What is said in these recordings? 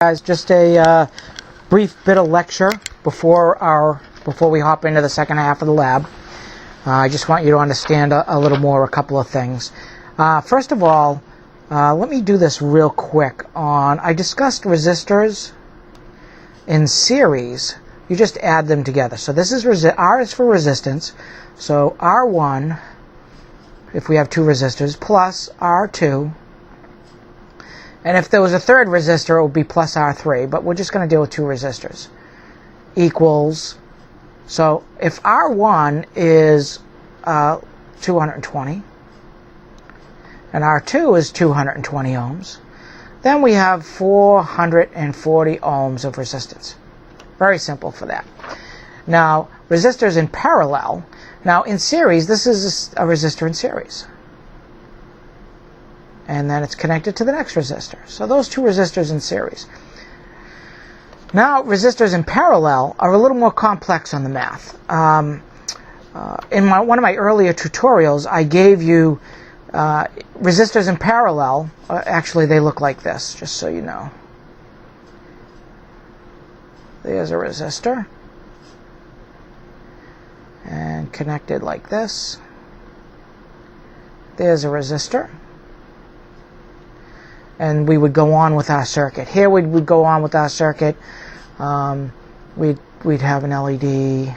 Guys, just a brief bit of lecture before we hop into the second half of the lab. I just want you to understand a little more, a couple of things. First of all, let me do this real quick I discussed resistors in series. You just add them together. So this is R is for resistance. So R1, if we have two resistors, plus R2. And if there was a third resistor, it would be plus R3, but we're just going to deal with two resistors. Equals, so if R1 is 220, and R2 is 220 ohms, then we have 440 ohms of resistance. Very simple for that. Now, resistors in parallel. Now, in series, this is a resistor in series. And then it's connected to the next resistor. So those two resistors in series. Now, resistors in parallel are a little more complex on the math. In one of my earlier tutorials, I gave you resistors in parallel. Actually, they look like this, just so you know. There's a resistor. And connected like this. There's a resistor. And we would go on with our circuit. Here we would go on with our circuit. We'd have an LED.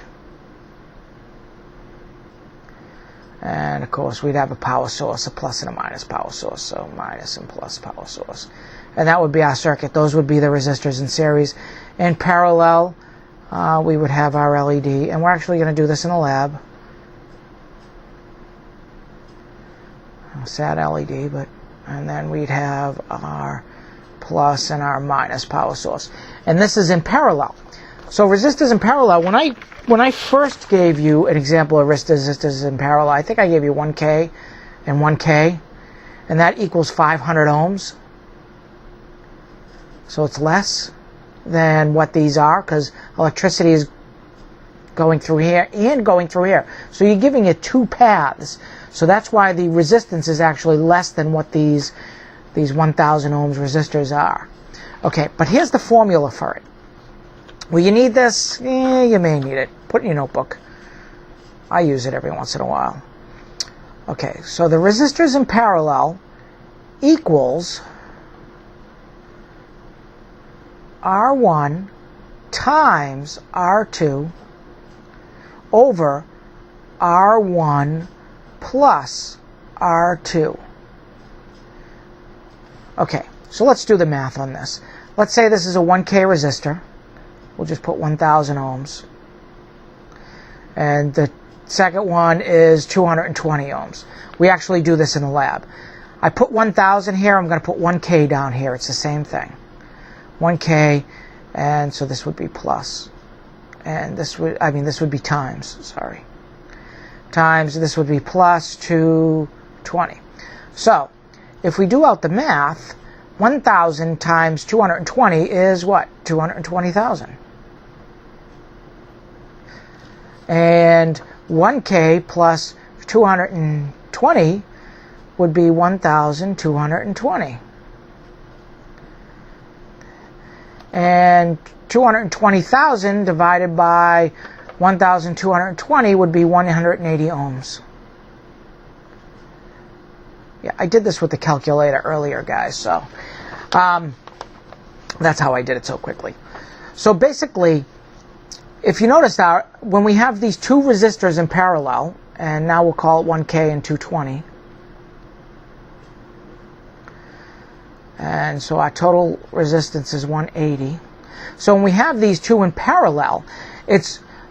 And of course we'd have a power source, a plus and a minus power source. So minus and plus power source. And that would be our circuit. Those would be the resistors in series. In parallel, we would have our LED. And we're actually going to do this in the lab. Sad LED, but... And then we'd have our plus and our minus power source. And this is in parallel. So resistors in parallel, when I first gave you an example of resistors in parallel, I think I gave you 1K and 1K. And that equals 500 ohms. So it's less than what these are, because electricity is going through here and going through here. So you're giving it two paths. So that's why the resistance is actually less than what these 1,000 ohms resistors are. Okay, but here's the formula for it. Will you need this? You may need it. Put it in your notebook. I use it every once in a while. Okay, so the resistors in parallel equals R1 times R2 over R1 plus R2. Okay, so let's do the math on this. Let's say this is a 1K resistor. We'll just put 1,000 ohms. And the second one is 220 ohms. We actually do this in the lab. I put 1,000 here. I'm going to put 1K down here. It's the same thing. 1K, and so this would be plus. And this would be times, sorry. Times, this would be plus 220. So, if we do out the math, 1,000 times 220 is what? 220,000. And 1K plus 220 would be 1,220. And 220,000 divided by 1,220 would be 180 ohms. Yeah, I did this with the calculator earlier, guys, so that's how I did it so quickly. So basically, if you notice that when we have these two resistors in parallel, and now we'll call it 1K and 220, and so our total resistance is 180. So when we have these two in parallel,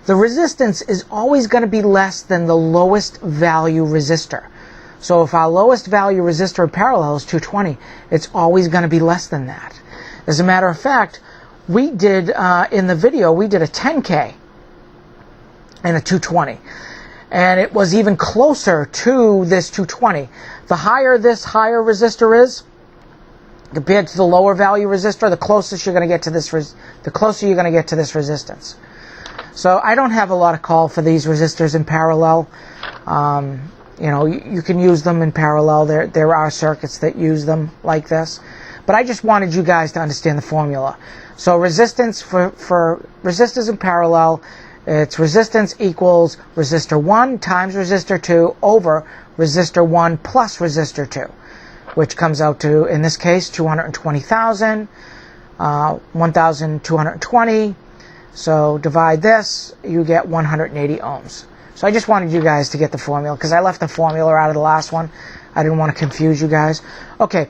the resistance is always going to be less than the lowest value resistor. So if our lowest value resistor in parallel is 220, it's always going to be less than that. As a matter of fact, we did, in the video, we did a 10K and a 220. And it was even closer to this 220. The higher this higher resistor is, compared to the lower value resistor, the closer you're going to get to this resistance. So I don't have a lot of call for these resistors in parallel. You know, you can use them in parallel. There are circuits that use them like this. but I just wanted you guys to understand the formula. So resistance for resistors in parallel, it's resistance equals resistor 1 times resistor 2 over resistor 1 plus resistor 2, which comes out to, in this case, 220,000, 1,220. So divide this, you get 180 ohms. So I just wanted you guys to get the formula, because I left the formula out of the last one. I didn't want to confuse you guys. Okay,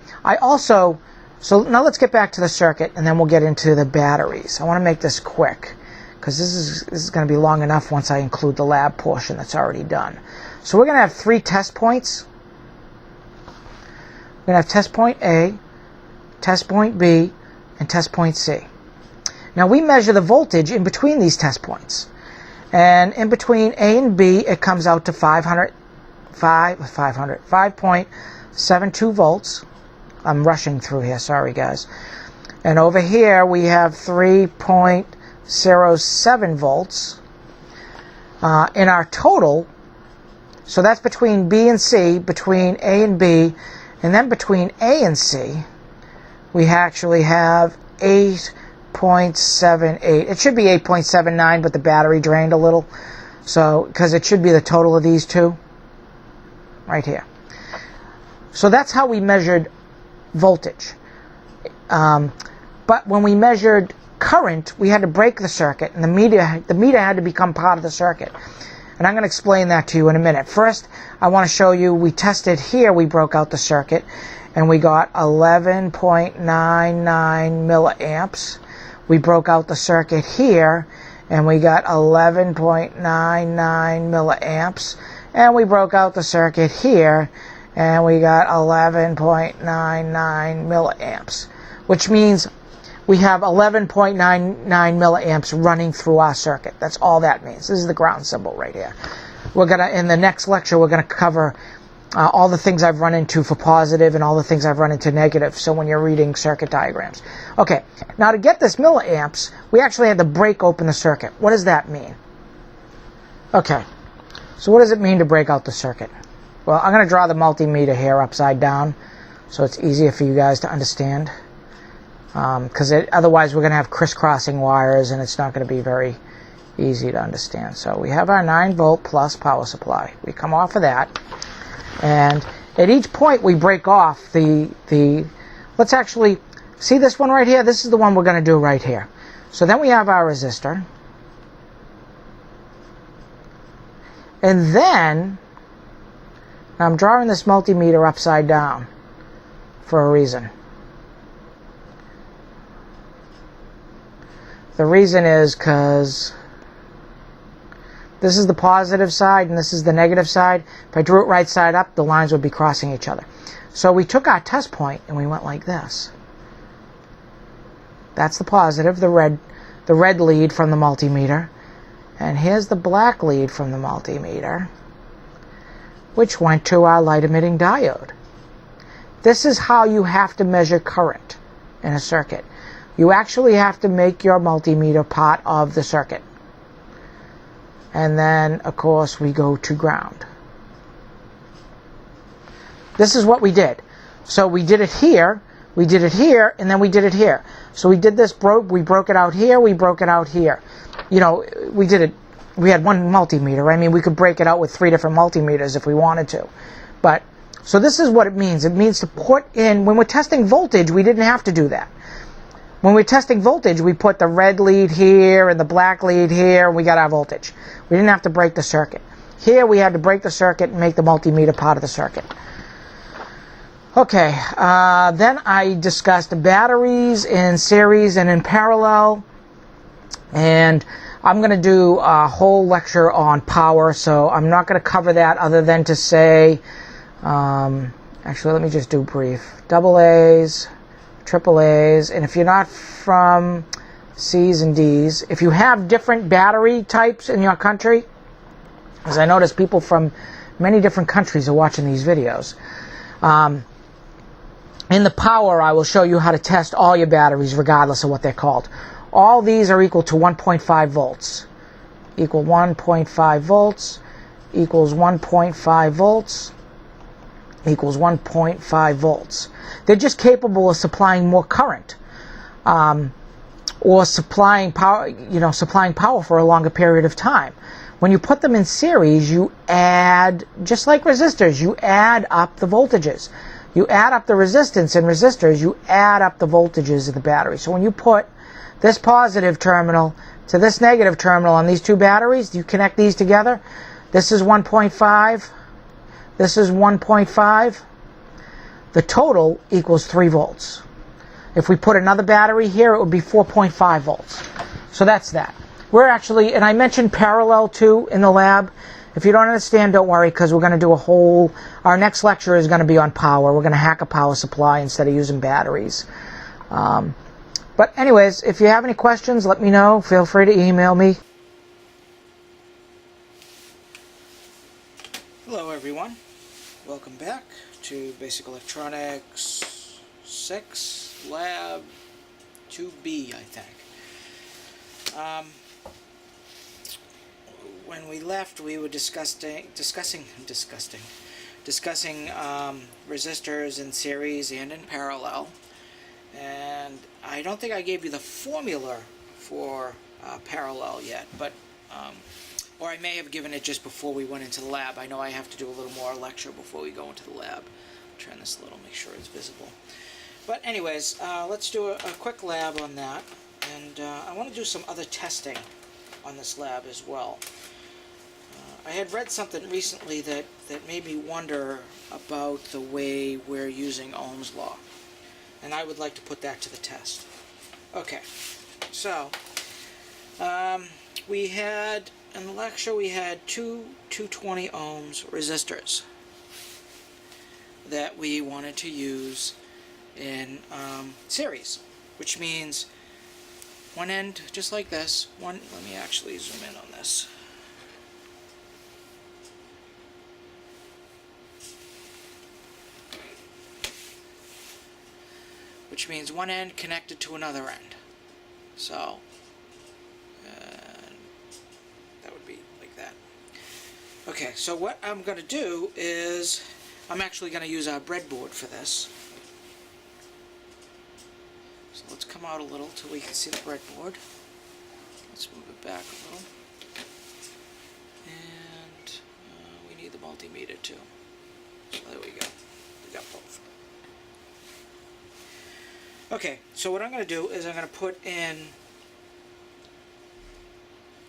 so now let's get back to the circuit, and then we'll get into the batteries. I want to make this quick, because this is going to be long enough once I include the lab portion that's already done. So we're going to have 3 test points. We're going to have test point A, test point B, and test point C. Now we measure the voltage in between these test points. And in between A and B, it comes out to 5.72 volts. I'm rushing through here, sorry guys. And over here we have 3.07 volts. In our total, so that's between B and C, between A and B, and then between A and C, we actually have 8.78. It should be 8.79, but the battery drained a little. So, because it should be the total of these two, right here. So that's how we measured voltage. But when we measured current, we had to break the circuit, and the meter had to become part of the circuit. And I'm going to explain that to you in a minute. First, I want to show you, we tested here, we broke out the circuit, and we got 11.99 milliamps. We broke out the circuit here, and we got 11.99 milliamps. And we broke out the circuit here, and we got 11.99 milliamps, which means we have 11.99 milliamps running through our circuit. That's all that means. This is the ground symbol right here. We're gonna, in the next lecture, we're gonna cover all the things I've run into for positive and all the things I've run into negative. So when you're reading circuit diagrams. Okay, now to get this milliamps, we actually had to break open the circuit. What does that mean? Okay, so what does it mean to break out the circuit? Well, I'm going to draw the multimeter here upside down so it's easier for you guys to understand. Because otherwise we're going to have crisscrossing wires and it's not going to be very easy to understand. So we have our 9 volt plus power supply. We come off of that, and at each point we break off the let's actually see this one right here. This is the one we're going to do right here. So then we have our resistor, and then I'm drawing this multimeter upside down for a reason. The reason is because this is the positive side and this is the negative side. If I drew it right side up, the lines would be crossing each other. So we took our test point and we went like this. That's the positive, the red lead from the multimeter. And here's the black lead from the multimeter, which went to our light emitting diode. This is how you have to measure current in a circuit. You actually have to make your multimeter part of the circuit. And then, of course, we go to ground. This is what we did. So we did it here, we did it here, and then we did it here. So we did this, we broke it out here, we broke it out here. You know, we did it, we had one multimeter. I mean, we could break it out with 3 different multimeters if we wanted to. But, so this is what it means. It means to put in, when we're testing voltage, we didn't have to do that. When we're testing voltage, we put the red lead here and the black lead here, and we got our voltage. We didn't have to break the circuit. Here, we had to break the circuit and make the multimeter part of the circuit. Okay, then I discussed batteries in series and in parallel, and I'm going to do a whole lecture on power, so I'm not going to cover that other than to say, actually, let me just do brief. AA's, AAA's, and if you're not from C's and D's, if you have different battery types in your country, as I notice people from many different countries are watching these videos, in the power I will show you how to test all your batteries regardless of what they're called. All these are equal to 1.5 volts. Equal 1.5 volts equals 1.5 volts. equals 1.5 volts. They're just capable of supplying more current, or supplying power, supplying power for a longer period of time. When you put them in series, you add, just like resistors, you add up the voltages. You add up the resistance in resistors, you add up the voltages of the battery. So when you put this positive terminal to this negative terminal on these two batteries, you connect these together. This is 1.5. This is 1.5. The total equals 3 volts. If we put another battery here, it would be 4.5 volts. So that's that. We're actually, and I mentioned parallel too in the lab. If you don't understand, don't worry, because we're going to do our next lecture is going to be on power. We're going to hack a power supply instead of using batteries. But anyways, if you have any questions, let me know. Feel free to email me. Hello everyone. Welcome back to Basic Electronics 6, Lab 2B, I think. When we left, we were discussing resistors in series and in parallel. And I don't think I gave you the formula for parallel yet, but or I may have given it just before we went into the lab. I know I have to do a little more lecture before we go into the lab. Turn this a little, make sure it's visible. But anyways, let's do a quick lab on that. And I want to do some other testing on this lab as well. I had read something recently that made me wonder about the way we're using Ohm's law. And I would like to put that to the test. Okay, so we had, in the lecture, we had two 220 ohms resistors that we wanted to use in series, which means one end, just like this, let me actually zoom in on this. Which means one end connected to another end. So, that would be like that. Okay, so what I'm going to do is, I'm actually going to use our breadboard for this. So let's come out a little till we can see the breadboard. Let's move it back a little. And we need the multimeter too. So there we go. We got both. Okay, so what I'm going to do is I'm going to put in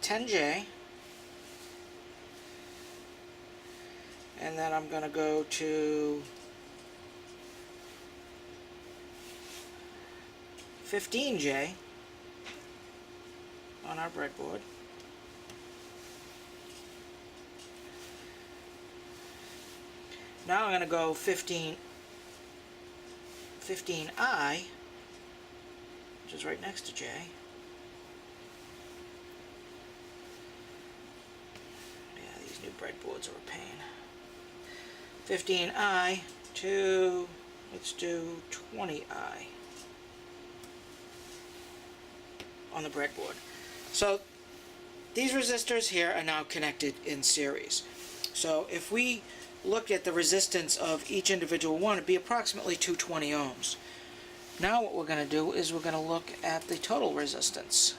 10J, and then I'm going to go to 15J on our breadboard. Now I'm going to go 15I, which is right next to J. Yeah, these new breadboards are a pain. 15I to, let's do 20I on the breadboard. So these resistors here are now connected in series. So if we looked at the resistance of each individual one, it'd be approximately 220 ohms. Now what we're going to do is we're going to look at the total resistance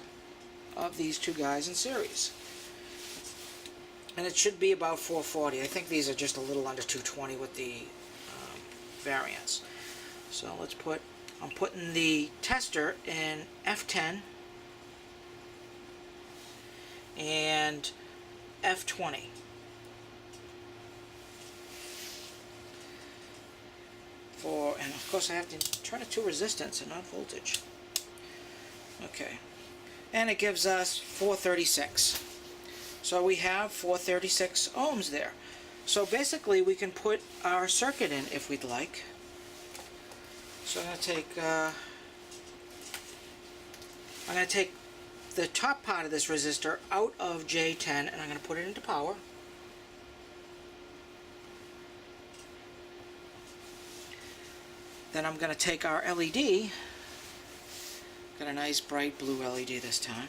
of these two guys in series. And it should be about 440. I think these are just a little under 220 with the variance. So let's put, I'm putting the tester in F10 and F20. And of course I have to turn it to resistance and not voltage. Okay, and it gives us 436. So we have 436 ohms there. So basically we can put our circuit in if we'd like. So I'm going to take the top part of this resistor out of J10 and I'm going to put it into power. Then I'm going to take our LED, got a nice bright blue LED this time,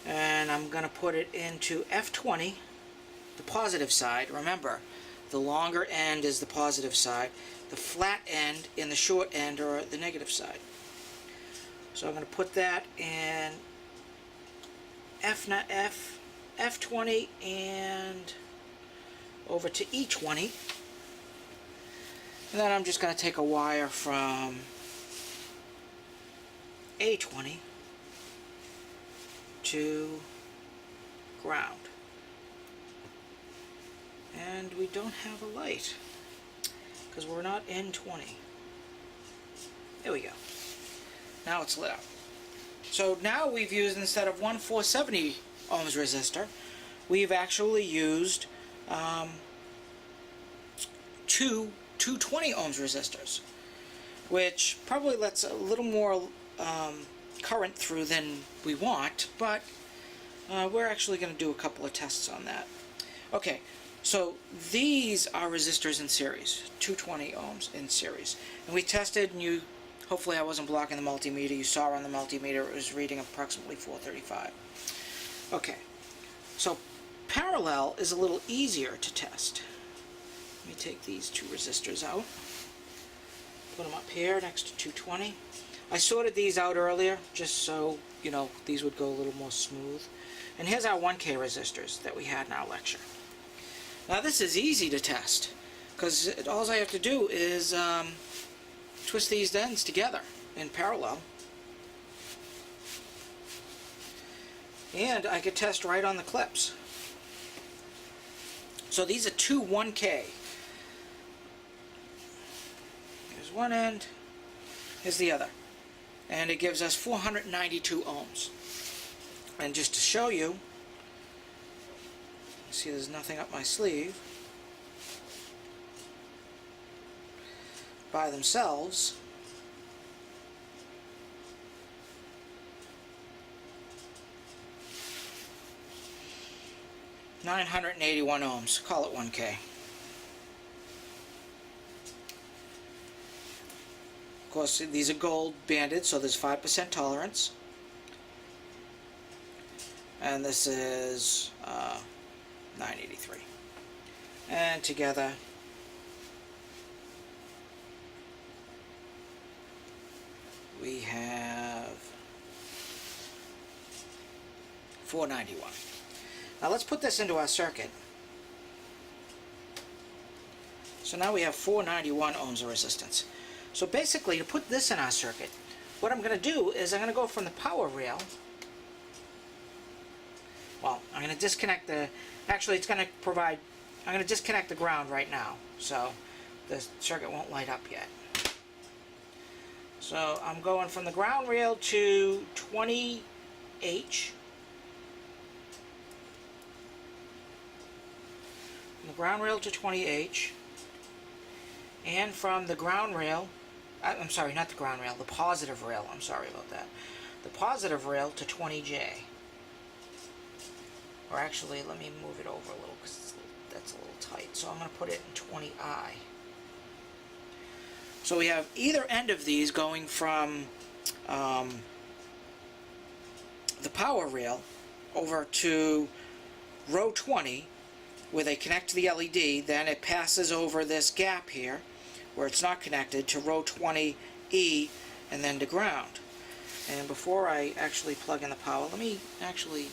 and I'm going to put it into F20, the positive side. Remember, The longer end is the positive side. The flat end and the short end are the negative side. So I'm going to put that in F20 and over to E20. And then I'm just going to take a wire from A20 to ground. And we don't have a light because we're not in 20. There we go. Now it's lit up. So now we've used, instead of one 470 ohms resistor, we've actually used two 220 ohms resistors, which probably lets a little more current through than we want, but we're actually going to do a couple of tests on that. Okay, so these are resistors in series, 220 ohms in series, and we tested, and hopefully I wasn't blocking the multimeter. You saw on the multimeter it was reading approximately 435. Okay, so parallel is a little easier to test. Let me take these two resistors out, put them up here next to 220. I sorted these out earlier just so, you know, these would go a little more smooth. And here's our 1K resistors that we had in our lecture. Now this is easy to test, because all I have to do is twist these ends together in parallel. And I could test right on the clips. So these are two 1K. Here's one end, here's the other. And it gives us 492 ohms. And just to show you, see there's nothing up my sleeve, by themselves, (981 ohms. Call it 1K. Of course, these are gold banded, so there's 5% tolerance. And this is 983. And together, we have 491. Now let's put this into our circuit. So now we have 491 ohms of resistance. So basically, to put this in our circuit, what I'm going to do is I'm going to go from the power rail. Well, I'm going to disconnect the, actually it's going to provide, I'm going to disconnect the ground right now, so the circuit won't light up yet. So I'm going from the ground rail to 20H. From the ground rail to 20H. And from the ground rail, I'm sorry, not the ground rail, the positive rail, I'm sorry about that. The positive rail to 20J. Or actually, let me move it over a little because that's a little tight. So I'm going to put it in 20I. So we have either end of these going from the power rail over to row 20, where they connect to the LED. Then it passes over this gap here, where it's not connected, to row 20E, and then to ground. And before I actually plug in the power, let me actually,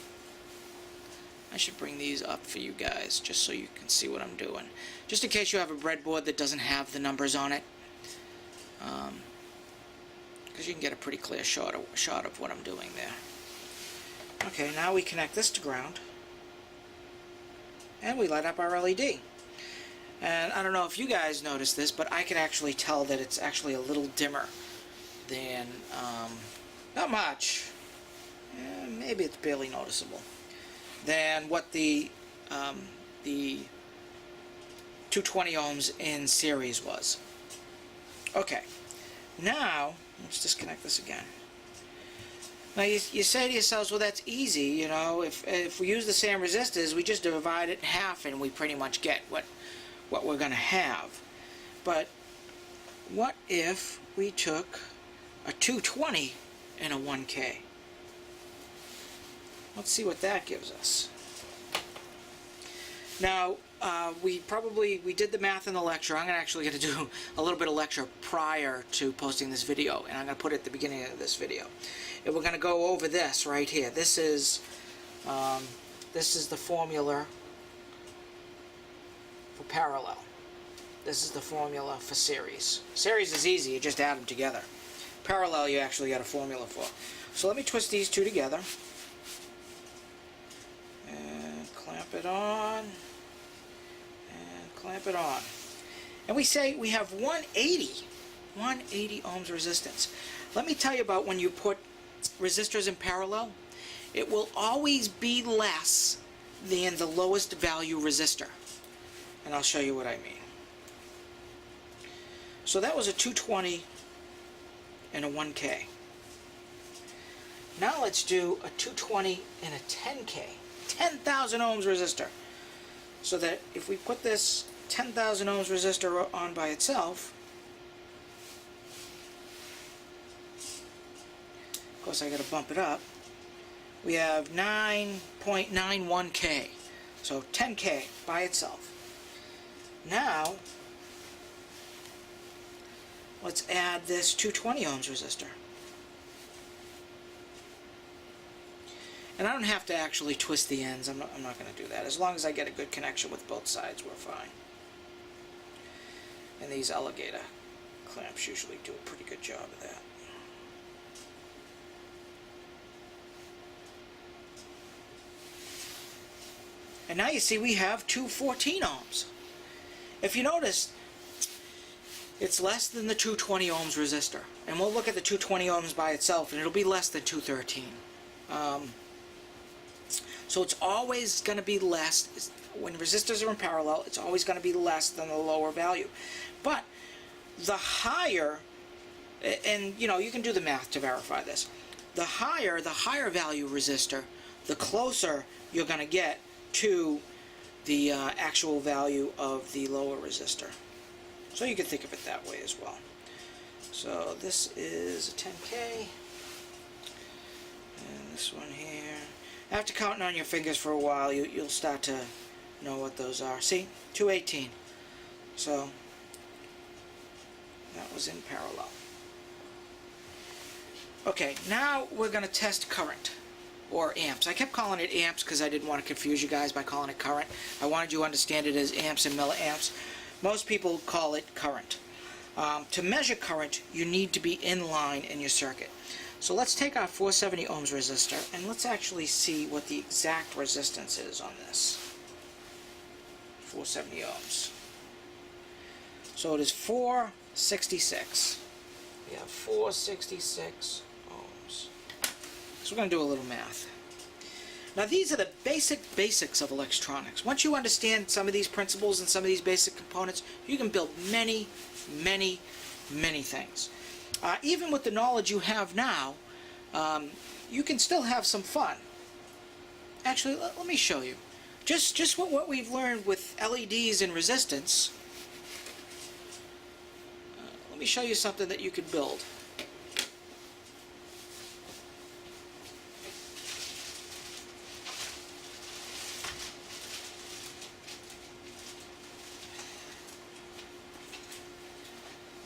I should bring these up for you guys just so you can see what I'm doing. Just in case you have a breadboard that doesn't have the numbers on it. Because you can get a pretty clear shot of what I'm doing there. Okay, now we connect this to ground. And we light up our LED. And I don't know if you guys noticed this, but I can actually tell that it's actually a little dimmer than, not much, maybe it's barely noticeable, than what the 220 ohms in series was. Okay, now let's disconnect this again. Now you say to yourselves, well, that's easy, you know, if we use the same resistors, we just divide it in half and we pretty much get what we're going to have. But what if we took a 220 and a 1K? Let's see what that gives us. Now, we did the math in the lecture. I'm actually going to do a little bit of lecture prior to posting this video, and I'm going to put it at the beginning of this video. And we're going to go over this right here. This is the formula for parallel. This is the formula for series. Series is easy, you just add them together. Parallel, you actually got a formula for. So let me twist these two together. And clamp it on. And clamp it on. And we say we have 180 ohms resistance. Let me tell you about when you put resistors in parallel. It will always be less than the lowest value resistor. And I'll show you what I mean. So that was a 220 and a 1K. Now let's do a 220 and a 10K. 10,000 ohms resistor. So that if we put this 10,000 ohms resistor on by itself, of course I got to bump it up, we have 9.91K. So 10K by itself. Now, let's add this 220 ohms resistor. And I don't have to actually twist the ends. I'm not going to do that. As long as I get a good connection with both sides, we're fine. And these alligator clamps usually do a pretty good job of that. And now you see we have 214 ohms. If you notice, it's less than the 220 ohms resistor. And we'll look at the 220 ohms by itself, and it'll be less than 213. So it's always going to be less. When resistors are in parallel, it's always going to be less than the lower value. But the higher, and you know, you can do the math to verify this. The higher value resistor, the closer you're going to get to the actual value of the lower resistor. So you can think of it that way as well. So this is a 10K, and this one here. After counting on your fingers for a while, you'll start to know what those are. See, 218. So that was in parallel. Okay, now we're going to test current, or amps. I kept calling it amps because I didn't want to confuse you guys by calling it current. I wanted you to understand it as amps and milliamps. Most people call it current. To measure current, you need to be in line in your circuit. So let's take our 470 ohms resistor and let's actually see what the exact resistance is on this. 470 ohms. So it is 466. We have 466 ohms. So we're going to do a little math. Now these are the basics of electronics. Once you understand some of these principles and some of these basic components, you can build many things. Even with the knowledge you have now, you can still have some fun. Actually, let me show you. Just what we've learned with LEDs and resistance. Let me show you something that you could build.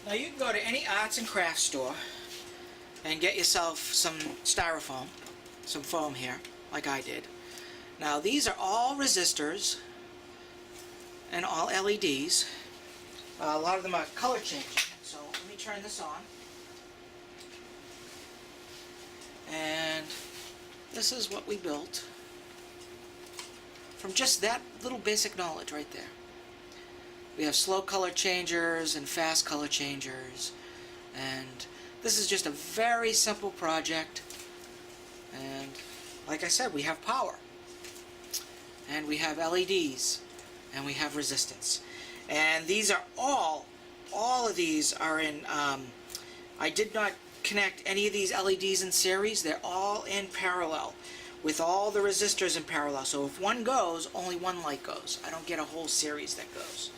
Now you can go to any arts and crafts store and get yourself some styrofoam, some foam here, like I did. Now these are all resistors and all LEDs. A lot of them are color changing. So let me turn this on. And this is what we built from just that little basic knowledge right there. We have slow color changers and fast color changers, and this is just a very simple project. And like I said, we have power, and we have LEDs, and we have resistance, and these are all of these are in I did not connect any of these LEDs in series. They're all in parallel with all the resistors in parallel. So if one goes, only one light goes. I don't get a whole series that goes.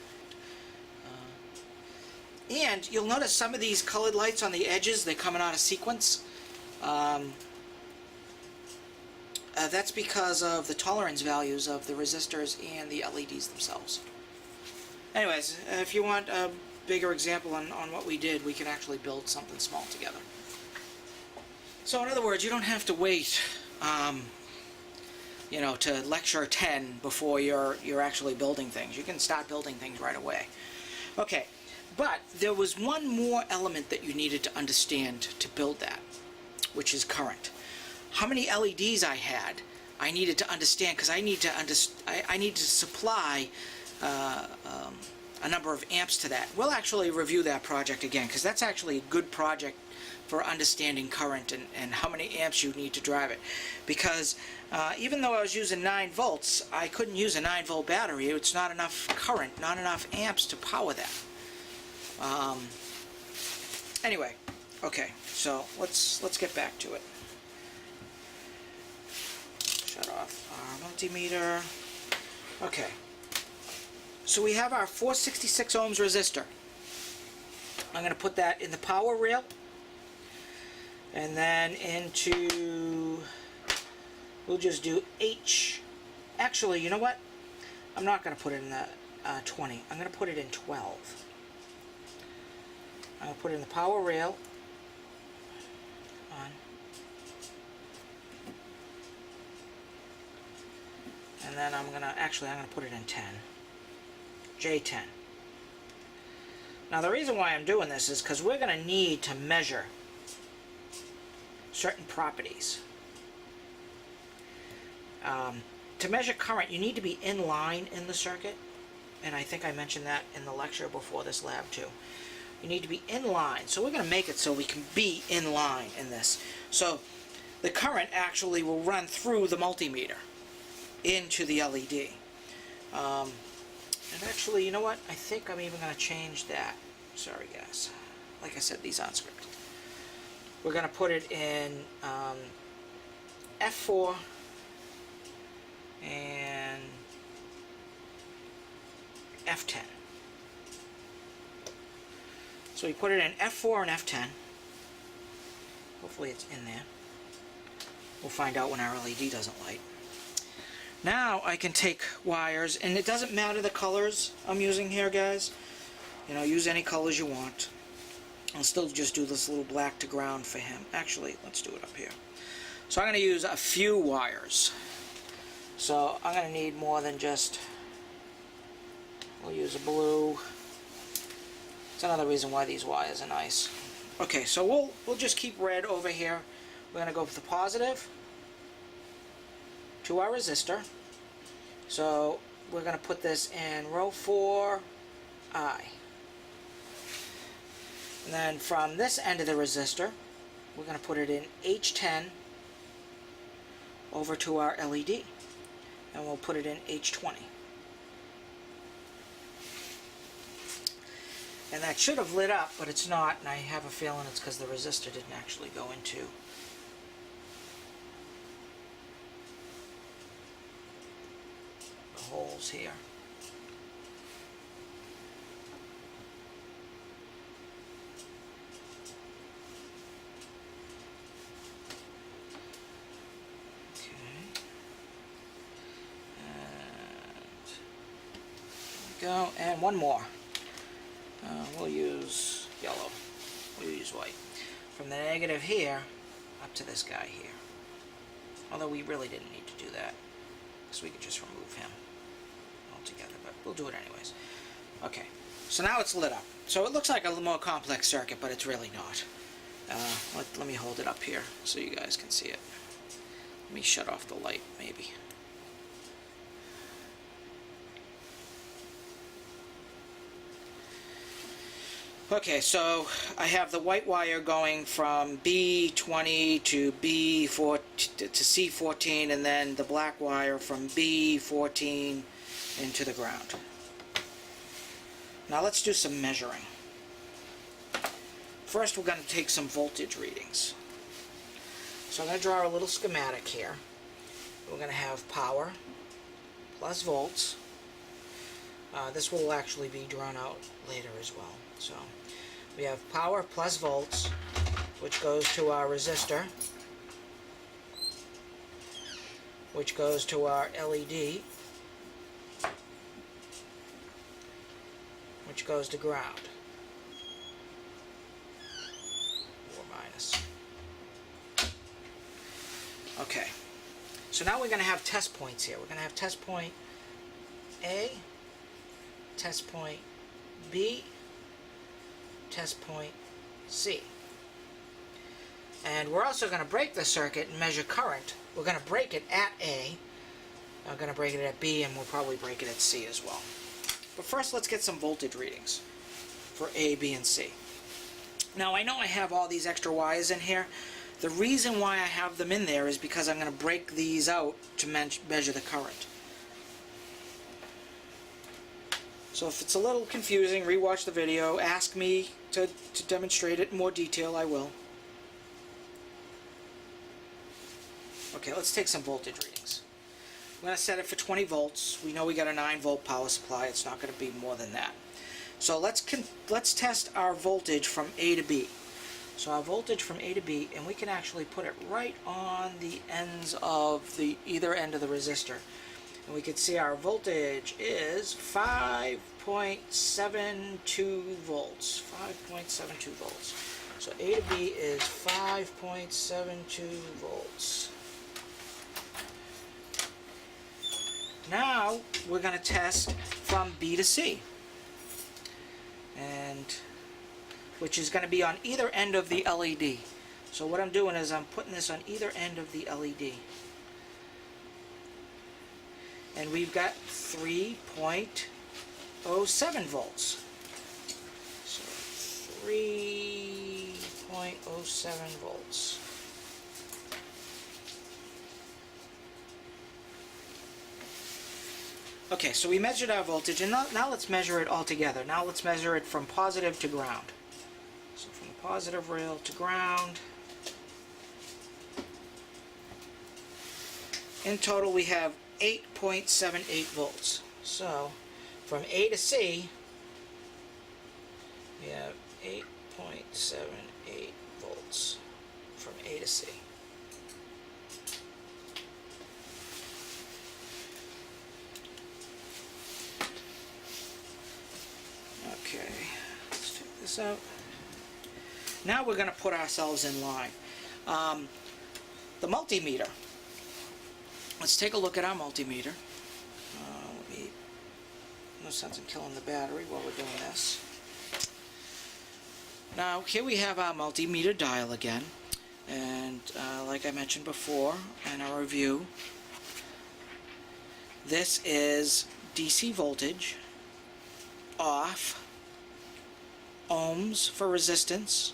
And you'll notice some of these colored lights on the edges, they're coming out of sequence. that's because of the tolerance values of the resistors and the LEDs themselves. Anyways, if you want a bigger example on what we did, we can actually build something small together. So in other words, you don't have to wait you know, to lecture 10 before you're actually building things. You can start building things right away. Okay, but there was one more element that you needed to understand to build that, which is current. How many LEDs I had, I needed to understand, because I need to supply a number of amps to that. We'll actually review that project again, because that's actually a good project for understanding current and how many amps you need to drive it. Because even though I was using 9 volts, I couldn't use a 9 volt battery. It's not enough current, not enough amps to power that. Anyway, okay, so let's get back to it. Shut off our multimeter. Okay, so we have our 466 ohms resistor. I'm going to put that in the power rail, and then into, we'll just do H. Actually, you know what? I'm not going to put it in the 20. I'm going to put it in 12. I'm going to put it in the power rail. On. And then I'm going to put it in 10. J10. Now the reason why I'm doing this is because we're going to need to measure certain properties. To measure current, you need to be in line in the circuit, and I think I mentioned that in the lecture before this lab too. You need to be in line, so we're going to make it so we can be in line in this. So the current actually will run through the multimeter into the LED. And actually, you know what? I think I'm even going to change that. Sorry guys. Like I said, these aren't scripted. We're going to put it in F4 and F10. So we put it in F4 and F10. Hopefully it's in there. We'll find out when our LED doesn't light. Now I can take wires, and it doesn't matter the colors I'm using here, guys. You know, use any colors you want. I'll still just do this little black to ground for him. Actually, let's do it up here. So I'm going to use a few wires. So I'm going to need more than just, we'll use a blue. It's another reason why these wires are nice. Okay, so we'll just keep red over here. We're going to go with the positive to our resistor. So we're going to put this in row 4I. And then from this end of the resistor, we're going to put it in H10 over to our LED. And we'll put it in H20. And that should have lit up, but it's not, and I have a feeling it's because the resistor didn't actually go into the holes here. Go, and one more. We'll use yellow. We'll use white. From the negative here up to this guy here. Although we really didn't need to do that, because we could just remove him altogether, but we'll do it anyways. Okay, so now it's lit up. So it looks like a little more complex circuit, but it's really not. Let me hold it up here so you guys can see it. Let me shut off the light, maybe. Okay, so I have the white wire going from B20 to B4 to C14, and then the black wire from B14 into the ground. Now let's do some measuring. First, we're going to take some voltage readings. So I'm going to draw a little schematic here. We're going to have power plus volts. This will actually be drawn out later as well. So we have power plus volts, which goes to our resistor. which goes to our LED, which goes to ground, or minus. Okay, so now we're going to have test points here. We're going to have test point A, test point B, test point C. And we're also going to break the circuit and measure current. We're going to break it at A, I'm going to break it at B, and we'll probably break it at C as well. But first, let's get some voltage readings for A, B, and C. Now, I know I have all these extra wires in here. The reason why I have them in there is because I'm going to break these out to measure the current. So if it's a little confusing, rewatch the video. Ask me to demonstrate it in more detail, I will. Okay, let's take some voltage readings. I'm going to set it for 20 volts. We know we got a 9-volt power supply. It's not going to be more than that. So let's test our voltage from A to B. So our voltage from A to B, and we can actually put it right on the ends of either end of the resistor. And we can see our voltage is 5.72 volts. 5.72 volts. So A to B is 5.72 volts. Now we're going to test from B to C, and which is going to be on either end of the LED. So what I'm doing is I'm putting this on either end of the LED. And we've got 3.07 volts. So 3.07 volts. Okay, so we measured our voltage, and now let's measure it all together. Now let's measure it from positive to ground. So from the positive rail to ground. In total we have 8.78 volts. So from A to C, we have 8.78 volts from A to C. Okay, let's take this out. Now we're going to put ourselves in line. The multimeter. Let's take a look at our multimeter. No sense in killing the battery while we're doing this. Now here we have our multimeter dial again, and like I mentioned before in our review, this is DC voltage, off, ohms for resistance,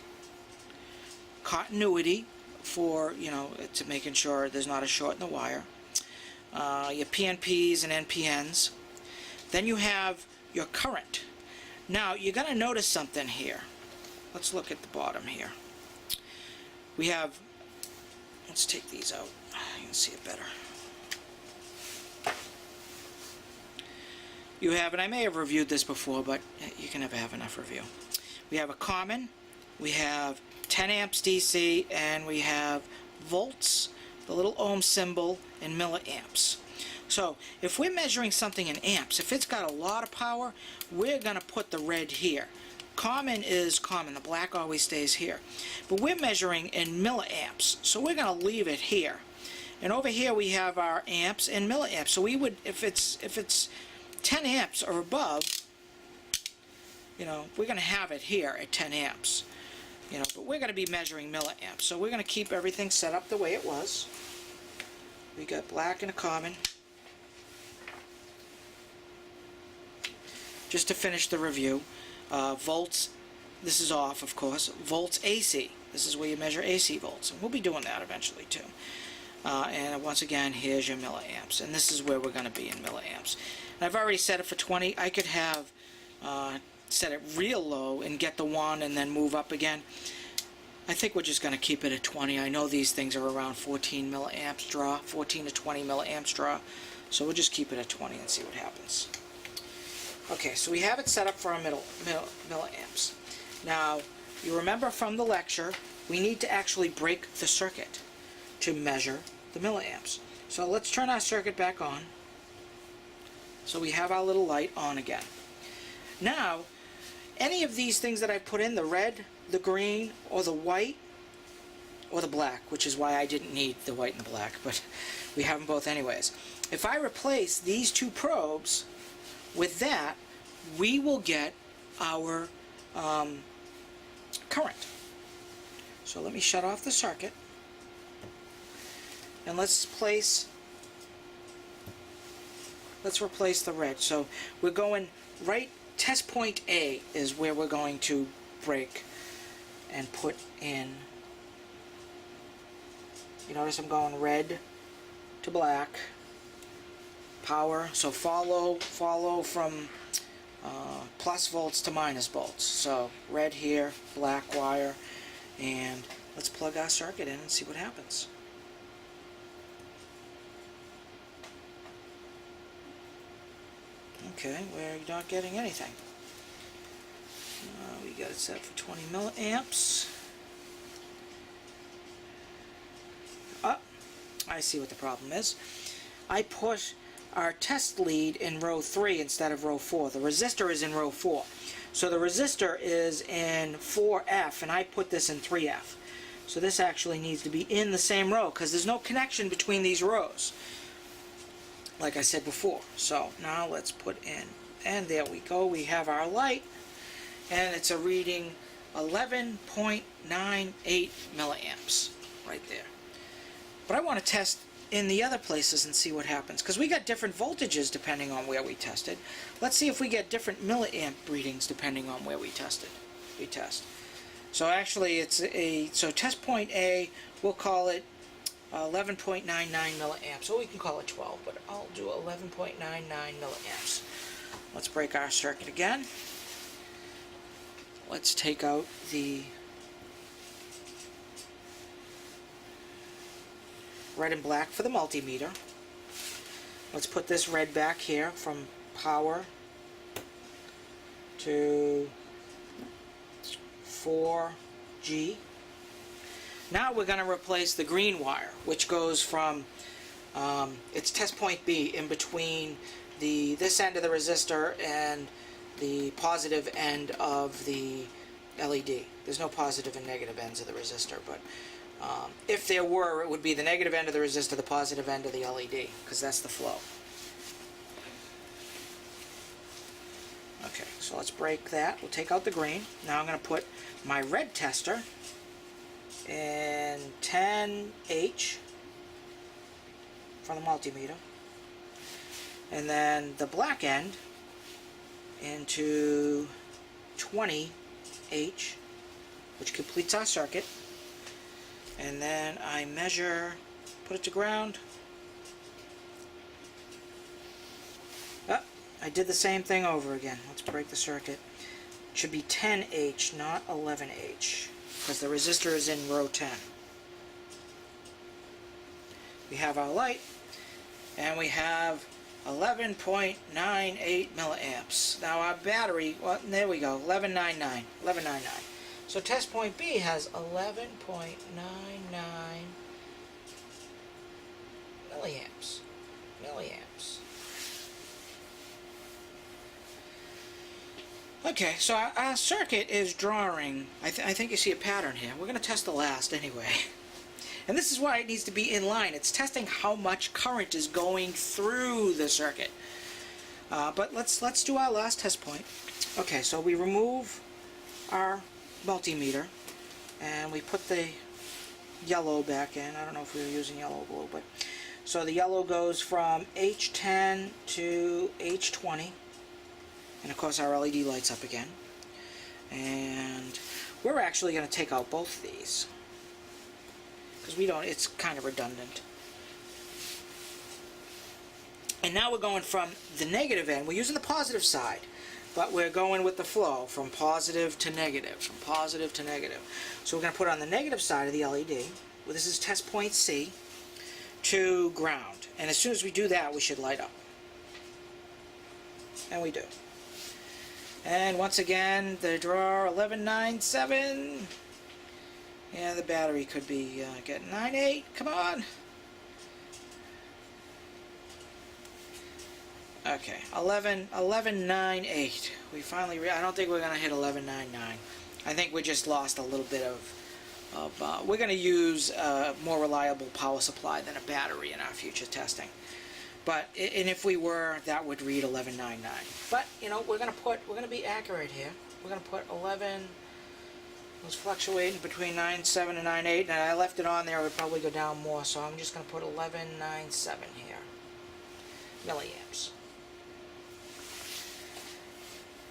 continuity for, to making sure there's not a short in the wire, your PNPs and NPNs. Then you have your current. Now you're going to notice something here. Let's look at the bottom here. We have, let's take these out, you can see it better. You have, and I may have reviewed this before, but you can never have enough review. We have a common, we have 10 amps DC, and we have volts, the little ohm symbol, and milliamps. So if we're measuring something in amps, if it's got a lot of power, we're going to put the red here. Common is common, the black always stays here. But we're measuring in milliamps, so we're going to leave it here. And over here we have our amps and milliamps. So we would, if it's 10 amps or above, we're going to have it here at 10 amps. But we're going to be measuring milliamps. So we're going to keep everything set up the way it was. We got black and a common. Just to finish the review, volts, this is off, of course. Volts AC, this is where you measure AC volts. And we'll be doing that eventually too. And once again, here's your milliamps. And this is where we're going to be in milliamps. And I've already set it for 20. I could have set it real low and get the 1 and then move up again. I think we're just going to keep it at 20. I know these things are around 14 milliamps draw, 14 to 20 milliamps draw. So we'll just keep it at 20 and see what happens. Okay, so we have it set up for our milliamps. Now, you remember from the lecture, we need to actually break the circuit to measure the milliamps. So let's turn our circuit back on. So we have our little light on again. Now, any of these things that I put in, the red, the green, or the white, or the black, which is why I didn't need the white and the black, but we have them both anyways. If I replace these two probes with that, we will get our current. So let me shut off the circuit, and let's replace the red. So we're going right, test point A is where we're going to break and put in. You notice I'm going red to black, power, so follow from plus volts to minus volts. So red here, black wire, and let's plug our circuit in and see what happens. Okay, we're not getting anything. We got it set for 20 milliamps. I see what the problem is. I put our test lead in row 3 instead of row 4. The resistor is in row 4. So the resistor is in 4F, and I put this in 3F. So this actually needs to be in the same row, because there's no connection between these rows, like I said before. So now let's put in, and there we go. We have our light, and it's a reading 11.98 milliamps right there. But I want to test in the other places and see what happens, because we got different voltages depending on where we tested. Let's see if we get different milliamp readings depending on where we test. So actually it's so test point A, we'll call it 11.99 milliamps. Or we can call it 12, but I'll do 11.99 milliamps. Let's break our circuit again. Let's take out the red and black for the multimeter. Let's put this red back here from power to 4G. Now we're going to replace the green wire, which goes from it's test point B, in between this end of the resistor and the positive end of the LED. There's no positive and negative ends of the resistor, but if there were, it would be the negative end of the resistor, the positive end of the LED, because that's the flow. Okay, so let's break that. We'll take out the green. Now I'm going to put my red tester in 10H for the multimeter, and then the black end into 20H, which completes our circuit. And then I measure, put it to ground. I did the same thing over again. Let's break the circuit. It should be 10H, not 11H, because the resistor is in row 10. We have our light, and we have 11.98 milliamps. Now our battery, well, there we go, 11.99. So test point B has 11.99 milliamps. Okay, so our circuit is drawing, I think you see a pattern here. We're going to test the last anyway. And this is why it needs to be in line. It's testing how much current is going through the circuit. But let's do our last test point. Okay, so we remove our multimeter, and we put the yellow back in. I don't know if we were using yellow or blue, but so the yellow goes from H10 to H20, and of course our LED lights up again. And we're actually going to take out both of these, because we don't, it's kind of redundant. And now we're going from the negative end. We're using the positive side, but we're going with the flow from positive to negative, So we're going to put on the negative side of the LED, well, this is test point C, to ground. And as soon as we do that, we should light up. And we do. And once again, the draw 1197. Yeah, the battery could be getting 9.8. Come on. Okay, 11.98. We finally, I don't think we're going to hit 11.99. I think we just lost a little bit of we're going to use a more reliable power supply than a battery in our future testing. But, and if we were, that would read 11.99. But, you know, we're going to be accurate here. We're going to put 11, it was fluctuating between 9.7 and 9.8, and I left it on there, it would probably go down more, so I'm just going to put 11.97 here, milliamps.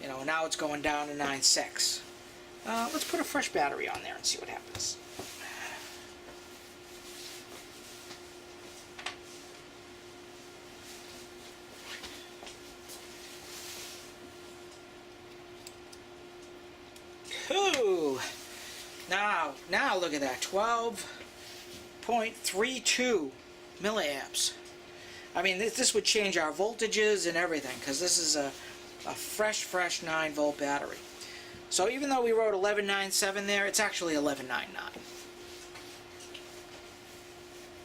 You know, now it's going down to 9.6. Let's put a fresh battery on there and see what happens. Ooh. Now look at that, 12.32 milliamps. I mean, this would change our voltages and everything, because this is a fresh 9-volt battery. So even though we wrote 11.97 there, it's actually 11.99.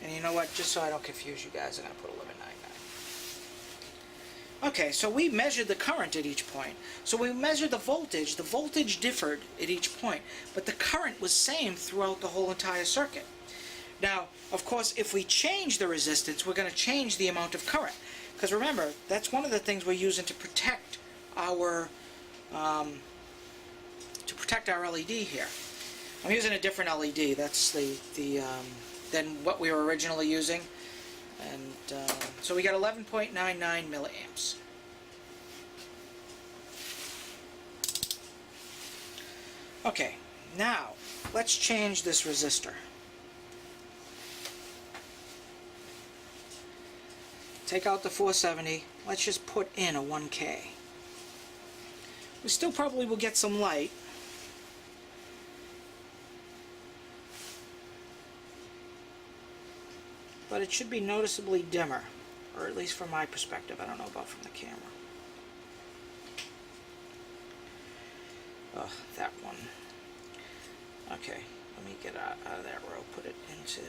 And you know what? Just so I don't confuse you guys, I'm going to put 11.99. Okay, so we measured the current at each point. So we measured the voltage. The voltage differed at each point, but the current was same throughout the whole entire circuit. Now, of course, if we change the resistance, we're going to change the amount of current. Because remember, that's one of the things we're using to protect our LED here. I'm using a different LED. That's than what we were originally using. And so we got 11.99 milliamps. Okay, now let's change this resistor. Take out the 470. Let's just put in a 1K. We still probably will get some light. But it should be noticeably dimmer, or at least from my perspective. I don't know about from the camera. Oh, that one. Okay, let me get out of that row, put it into...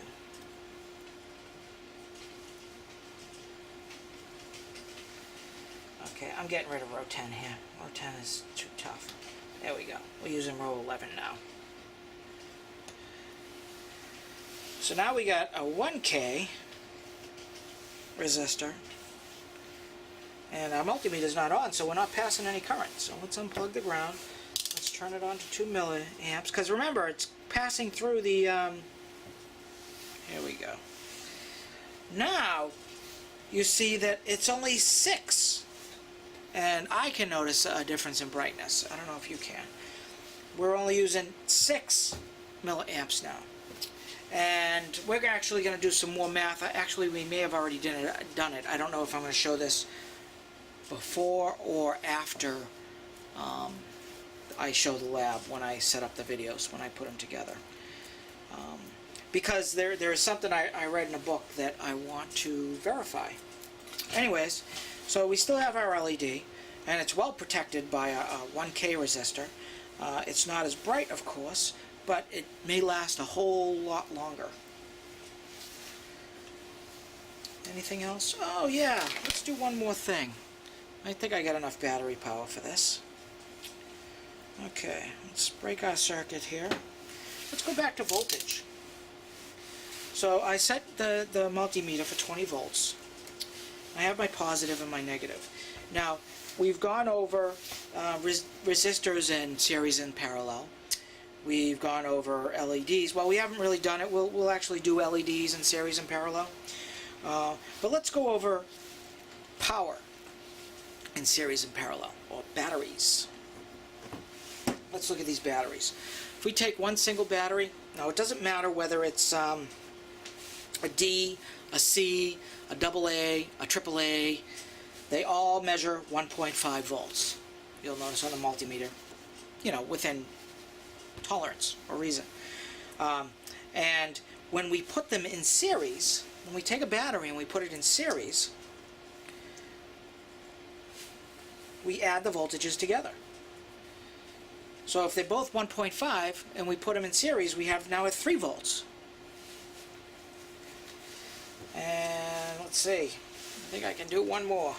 Okay, I'm getting rid of row 10 here. Row 10 is too tough. There we go. We're using row 11 now. So now we got a 1K resistor, and our multimeter's not on, so we're not passing any current. So let's unplug the ground. Let's turn it on to 2 milliamps, because remember, it's passing through the, here we go. Now, you see that it's only 6, and I can notice a difference in brightness. I don't know if you can. We're only using 6 milliamps now. And we're actually going to do some more math. Actually, we may have already done it. I don't know if I'm going to show this before or after I show the lab, when I set up the videos, when I put them together. Because there is something I read in a book that I want to verify. Anyways, so we still have our LED, and it's well protected by a 1K resistor. It's not as bright, of course, but it may last a whole lot longer. Anything else? Oh yeah, let's do one more thing. I think I got enough battery power for this. Okay, let's break our circuit here. Let's go back to voltage. So I set the multimeter for 20 volts. I have my positive and my negative. Now, we've gone over resistors in series and parallel. We've gone over LEDs. Well, we haven't really done it. We'll actually do LEDs in series and parallel. But let's go over power in series and parallel, or batteries. Let's look at these batteries. If we take one single battery, now it doesn't matter whether it's a D, a C, a AA, a AAA, they all measure 1.5 volts. You'll notice on the multimeter, you know, within tolerance or reason. And when we put them in series, when we take a battery and we put it in series, we add the voltages together. So if they're both 1.5 and we put them in series, we have now at 3 volts. And let's see, I think I can do one more.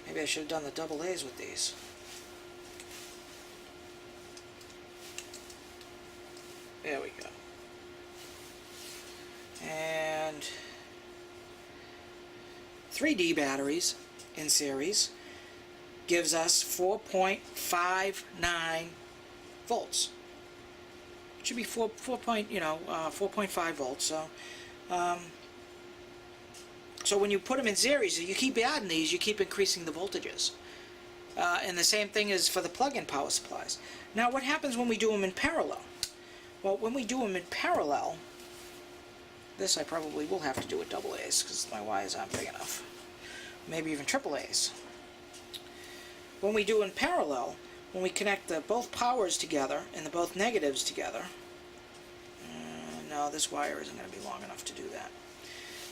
Maybe I should have done the double A's with these. There we go. And 3D batteries in series gives us 4.59 volts. It should be 4.5 volts. So when you put them in series, you keep adding these, you keep increasing the voltages. And the same thing is for the plug-in power supplies. Now, what happens when we do them in parallel? Well, when we do them in parallel, this I probably will have to do with double A's because my wires aren't big enough. Maybe even triple A's. When we do in parallel, when we connect the both powers together and the both negatives together, no, this wire isn't going to be long enough to do that.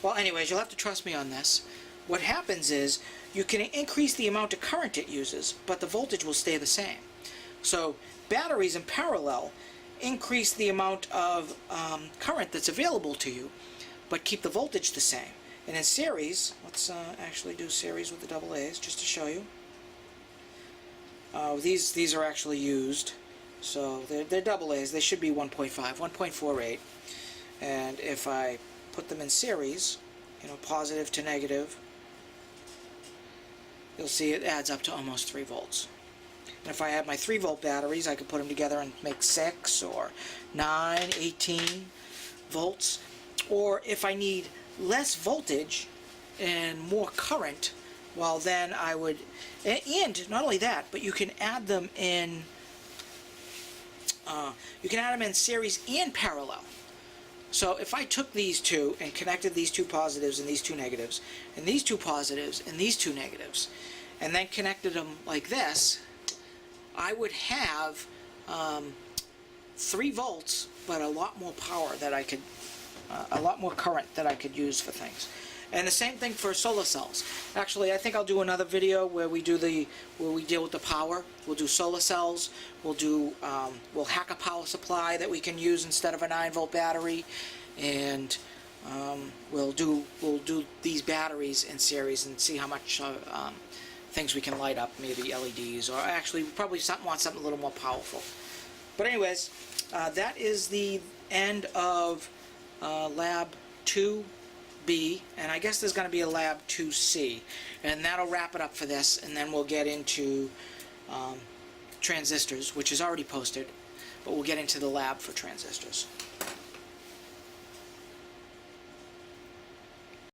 Well, anyways, you'll have to trust me on this. What happens is you can increase the amount of current it uses, but the voltage will stay the same. So batteries in parallel increase the amount of current that's available to you, but keep the voltage the same. And in series, let's actually do series with the double A's just to show you. These are actually used, so they're double A's. They should be 1.5, 1.48. And if I put them in series, positive to negative, you'll see it adds up to almost 3 volts. And if I had my 3-volt batteries, I could put them together and make 6 or 9, 18 volts. Or if I need less voltage and more current, well, then I would, and not only that, but you can add them in series and parallel. So if I took these two and connected these two positives and these two negatives, and these two positives and these two negatives, and then connected them like this, I would have 3 volts, but a lot more power that I could, a lot more current that I could use for things. And the same thing for solar cells. Actually, I think I'll do another video where we deal with the power. We'll do solar cells. We'll hack a power supply that we can use instead of a 9-volt battery, and we'll do these batteries in series and see how much things we can light up, maybe LEDs, or actually we probably want something a little more powerful. But anyways, that is the end of Lab 2B, and I guess there's going to be a Lab 2C, and that'll wrap it up for this, and then we'll get into transistors, which is already posted, but we'll get into the lab for transistors.